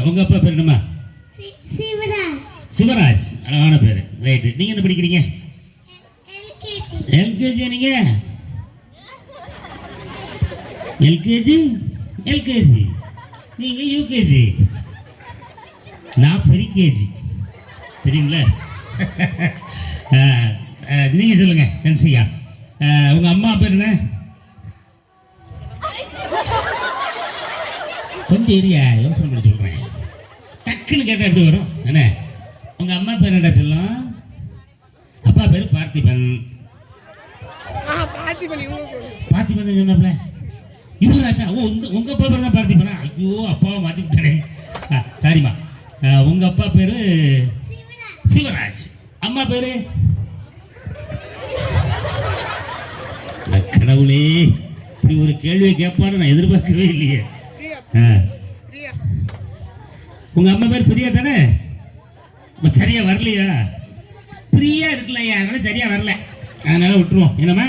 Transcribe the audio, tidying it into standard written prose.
உங்க அப்பா பேர் என்னம்மா? சிவராஜ். சிவராஜ், அழகான பேரு. ரைட்டு. நீங்க என்ன படிக்கிறீங்க? எல்கேஜி. எல்கேஜி. நீங்க எல்கேஜி எல்கேஜி, நீங்க யூகேஜி, நான் பெரிகேஜி. தெரியுங்களா? நீங்க சொல்லுங்க கன்சியா. உங்க அம்மா பேர் என்ன? கொஞ்சம் ஏரியா யோசனை பண்ணி சொல்றேன். டக்குன்னு கேட்டா எப்படி வரும் என்ன? உங்க அம்மா பேர் என்னடா சொல்லும்? அப்பா பேர் பார்த்திபன். பார்த்திபன் சொன்னாப்ல இவராச்சா? ஓ, உங்க அப்பா பேர் தான் பார்த்திபனா? ஐயோ, அப்பாவை மாத்தி விட்டானே. சாரிம்மா. உங்க அப்பா பேரு சிவராஜ், அம்மா பேரு? கடவுளே, இப்படி ஒரு கேள்வியை கேட்பான்னு நான் எதிர்பார்க்கவே இல்லையே. உங்க அம்மா பேர் பிரியா தானே? சரியா வரலையா? பிரியா இருக்குல்லையா, அதனால சரியா வரல, அதனால விட்டுருவோம். என்னம்மா?